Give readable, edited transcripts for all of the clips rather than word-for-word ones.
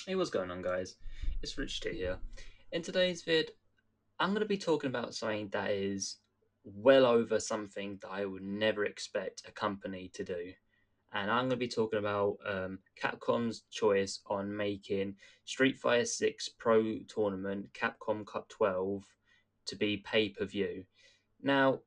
Hey, what's going on, guys? It's Rich T here. In today's vid, I'm going to be talking about something that is well over something that I would never expect a company to do. And I'm going to be talking about Capcom's choice on making Street Fighter 6 Pro Tournament Capcom Cup 12 to be pay per view. Now,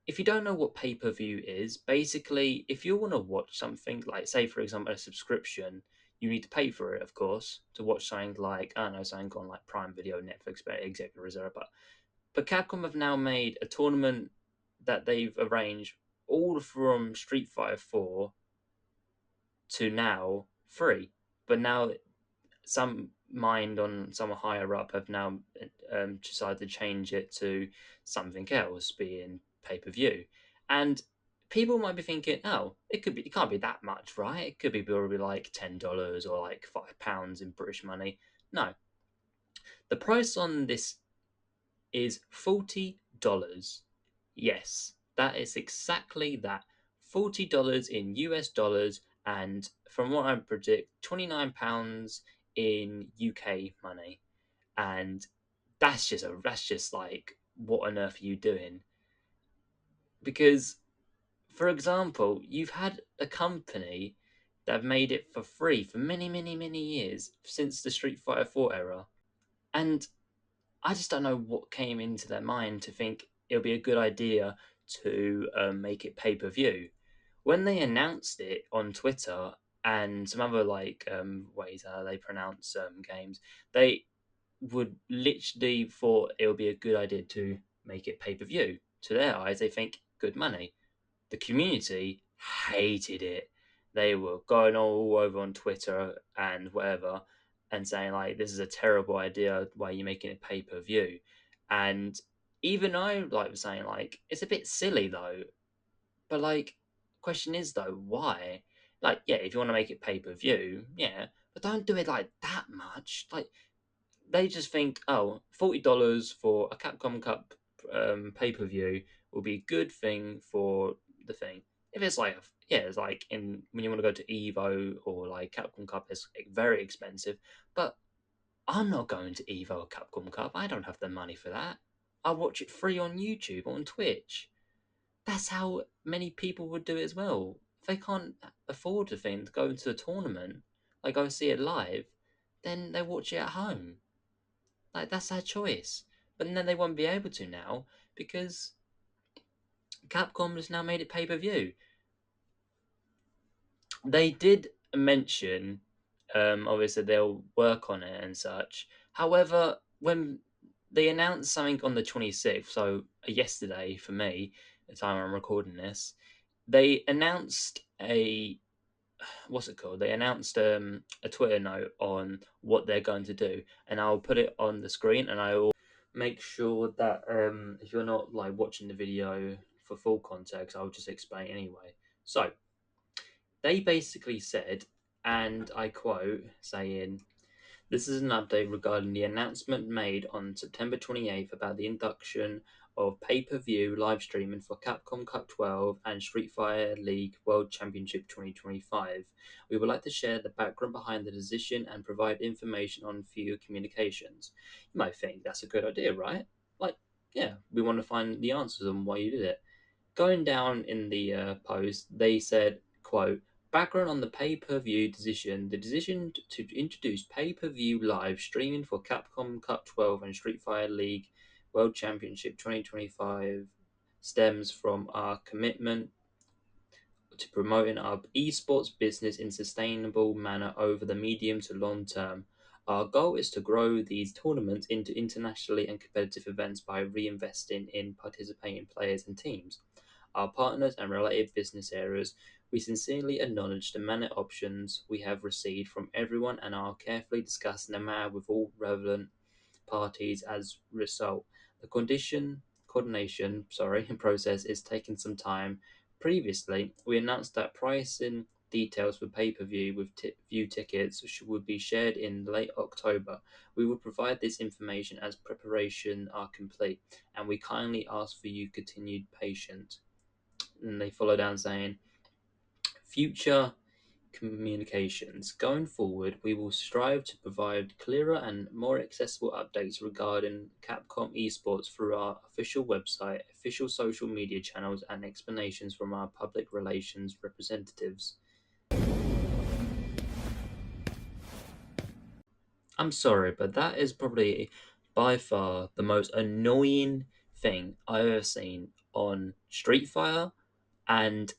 if you don't know what pay per view is, basically, if you want to watch something, like, say, for example, a subscription, you need to pay for it, of course, to watch something like, I don't know, something on like Prime Video, Netflix, etc. Reserve. But Capcom have now made a tournament that they've arranged all from Street Fighter 4 to now free. But now some mind on some higher up have now decided to change it to something else, being pay per view. And people might be thinking, oh, it can't be that much, right? It could be probably like $10 or like £5 in British money. No, the price on this is $40. Yes, that is exactly that. $40 in US dollars, and from what I predict, £29 in UK money. And that's just like, what on earth are you doing? Because, for example, you've had a company that have made it for free for many, many, many years since the Street Fighter 4 era. And I just don't know what came into their mind to think it would be a good idea to make it pay per view. When they announced it on Twitter and some other like ways how they pronounce games, they would literally thought it would be a good idea to make it pay per view. To their eyes, they think good money. The community hated it. They were going all over on Twitter and whatever and saying like, this is a terrible idea, why are you making it pay per view? And even I like was saying like, it's a bit silly though. But like, question is though, why? Like, yeah, if you want to make it pay per view, yeah, but don't do it like that much. Like, they just think, oh, $40 for a Capcom Cup pay per view will be a good thing for the thing. If it's like, yeah, it's like in when you want to go to Evo or like Capcom Cup, it's very expensive. But I'm not going to Evo or Capcom Cup. I don't have the money for that. I watch it free on YouTube or on Twitch. That's how many people would do it as well. If they can't afford the thing to go to a tournament, like go see it live, then they watch it at home. Like, that's their choice. But then they won't be able to now because Capcom has now made it pay per view. They did mention, obviously, they'll work on it and such. However, when they announced something on the 26th, so yesterday for me, the time I'm recording this, they announced a what's it called? They announced a Twitter note on what they're going to do, and I'll put it on the screen, and I will make sure that if you're not like watching the video for full context, I'll just explain anyway. So they basically said, and I quote, saying, this is an update regarding the announcement made on September 28th about the induction of pay per view live streaming for Capcom Cup 12 and Street Fighter League World Championship 2025. We would like to share the background behind the decision and provide information on future communications. You might think that's a good idea, right? Like, yeah, we want to find the answers on why you did it. Going down in the post, they said, quote, background on the pay-per-view decision. The decision to introduce pay-per-view live streaming for Capcom Cup 12 and Street Fighter League World Championship 2025 stems from our commitment to promoting our esports business in sustainable manner over the medium to long term. Our goal is to grow these tournaments into internationally and competitive events by reinvesting in participating players and teams. Our partners and related business areas, we sincerely acknowledge the many options we have received from everyone and are carefully discussing the matter with all relevant parties as result. The coordination process is taking some time. Previously, we announced that pricing details for pay-per-view with view tickets would be shared in late October. We will provide this information as preparation are complete, and we kindly ask for you continued patience. And they follow down saying, future communications. Going forward, we will strive to provide clearer and more accessible updates regarding Capcom esports through our official website, official social media channels, and explanations from our public relations representatives. I'm sorry, but that is probably by far the most annoying thing I've ever seen on Street Fighter and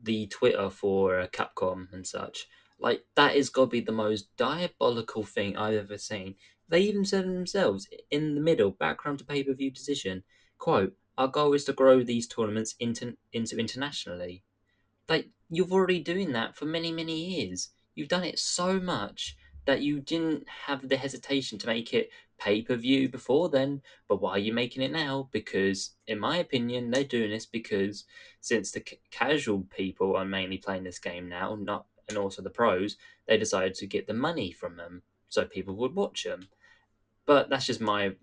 the Twitter for Capcom and such. Like, that is got to be the most diabolical thing I've ever seen. They even said themselves in the middle, background to pay per view decision, quote, "Our goal is to grow these tournaments into internationally." Like, you've already doing that for many, many years. You've done it so much that you didn't have the hesitation to make it pay per view before then. But why are you making it now? Because, in my opinion, they're doing this because since the casual people are mainly playing this game now, not and also the pros, they decided to get the money from them so people would watch them. But that's just my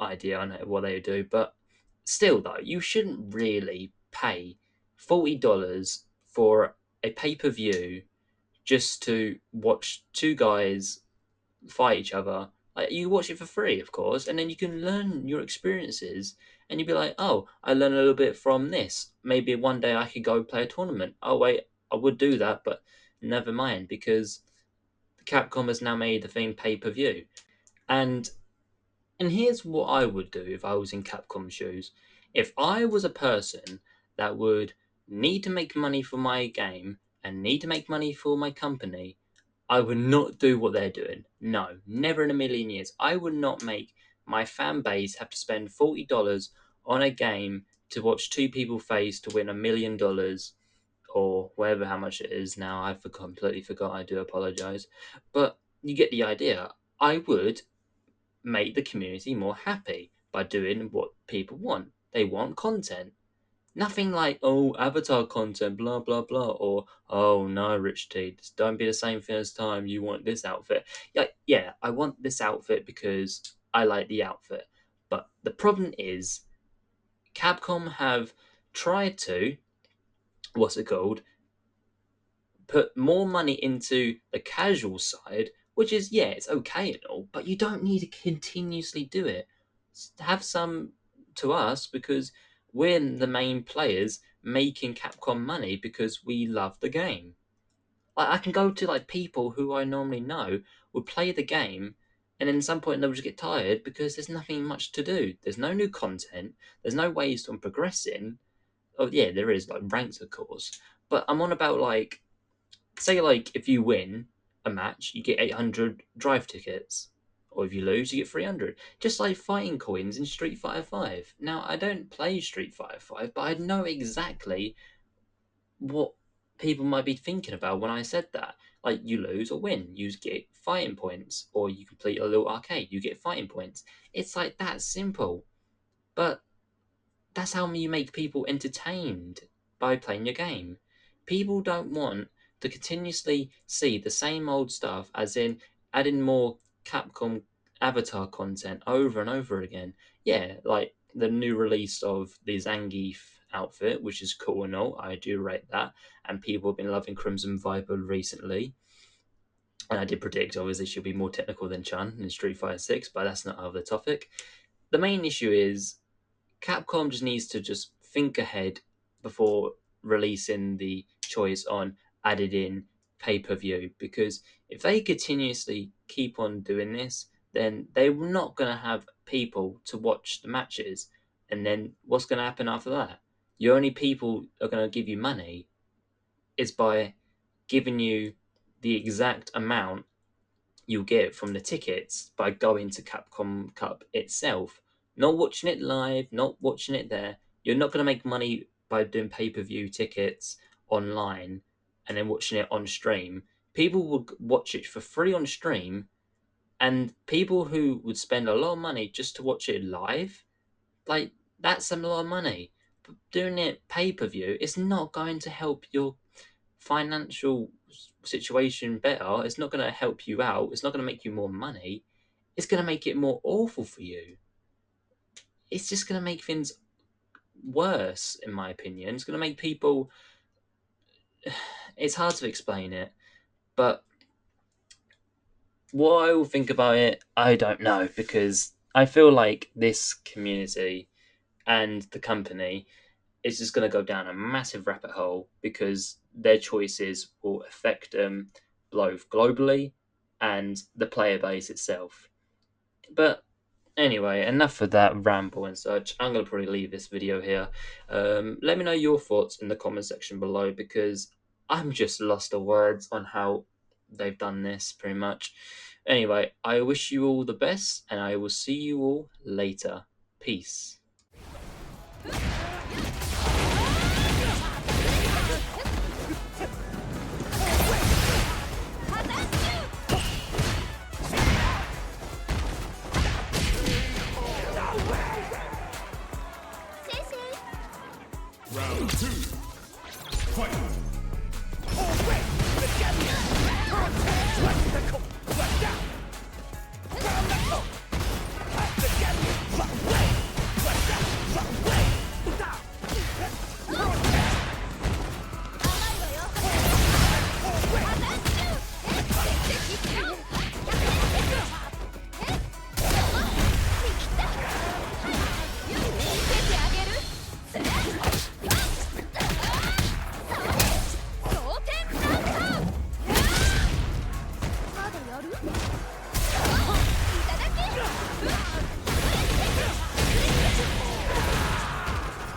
idea on what they would do. But still, though, you shouldn't really pay $40 for a pay per view just to watch two guys fight each other. Like, you watch it for free, of course, and then you can learn your experiences. And you'd be like, oh, I learned a little bit from this. Maybe one day I could go play a tournament. Oh, wait, I would do that, but never mind, because Capcom has now made the thing pay per view. And here's what I would do if I was in Capcom's shoes. If I was a person that would need to make money for my game and need to make money for my company, I would not do what they're doing. No, never in a million years. I would not make my fan base have to spend $40 on a game to watch two people face to win $1 million or whatever how much it is now. I completely forgot. I do apologize. But you get the idea. I would make the community more happy by doing what people want. They want content. Nothing like, oh, avatar content, blah, blah, blah, or, oh, no, Rich T, this don't be the same thing as time, you want this outfit. Yeah, I want this outfit because I like the outfit. But the problem is, Capcom have tried to, what's it called, put more money into the casual side, which is, yeah, it's okay and all, but you don't need to continuously do it. Have some to us because we're the main players making Capcom money because we love the game. Like, I can go to like people who I normally know would play the game, and then at some point they'll just get tired because there's nothing much to do. There's no new content. There's no ways to progressing. Oh yeah, there is like ranks, of course, but I'm on about like, say like if you win a match, you get 800 drive tickets, or if you lose, you get 300. Just like fighting coins in Street Fighter 5. Now, I don't play Street Fighter 5, but I know exactly what people might be thinking about when I said that. Like, you lose or win, you get fighting points, or you complete a little arcade, you get fighting points. It's like that simple. But that's how you make people entertained by playing your game. People don't want to continuously see the same old stuff, as in adding more Capcom Avatar content over and over again. Yeah, like the new release of the Zangief outfit, which is cool and all. I do rate that, and people have been loving Crimson Viper recently. And I did predict, obviously, she'll be more technical than Chun in Street Fighter 6, but that's not other topic. The main issue is Capcom just needs to just think ahead before releasing the choice on added in pay per view, because if they continuously keep on doing this, then they're not going to have people to watch the matches. And then what's going to happen after that? The only people are going to give you money is by giving you the exact amount you'll get from the tickets by going to Capcom Cup itself. Not watching it live, not watching it there. You're not going to make money by doing pay per view tickets online and then watching it on stream. People will watch it for free on stream, and people who would spend a lot of money just to watch it live, like, that's a lot of money. But doing it pay per view, it's not going to help your financial situation better. It's not going to help you out. It's not going to make you more money. It's going to make it more awful for you. It's just going to make things worse, in my opinion. It's going to make people. It's hard to explain it, but what I will think about it, I don't know, because I feel like this community and the company is just going to go down a massive rabbit hole because their choices will affect them both globally and the player base itself. But anyway, enough of that ramble and such. I'm going to probably leave this video here. Let me know your thoughts in the comment section below because I'm just lost of words on how they've done this pretty much. Anyway, I wish you all the best and I will see you all later. Peace.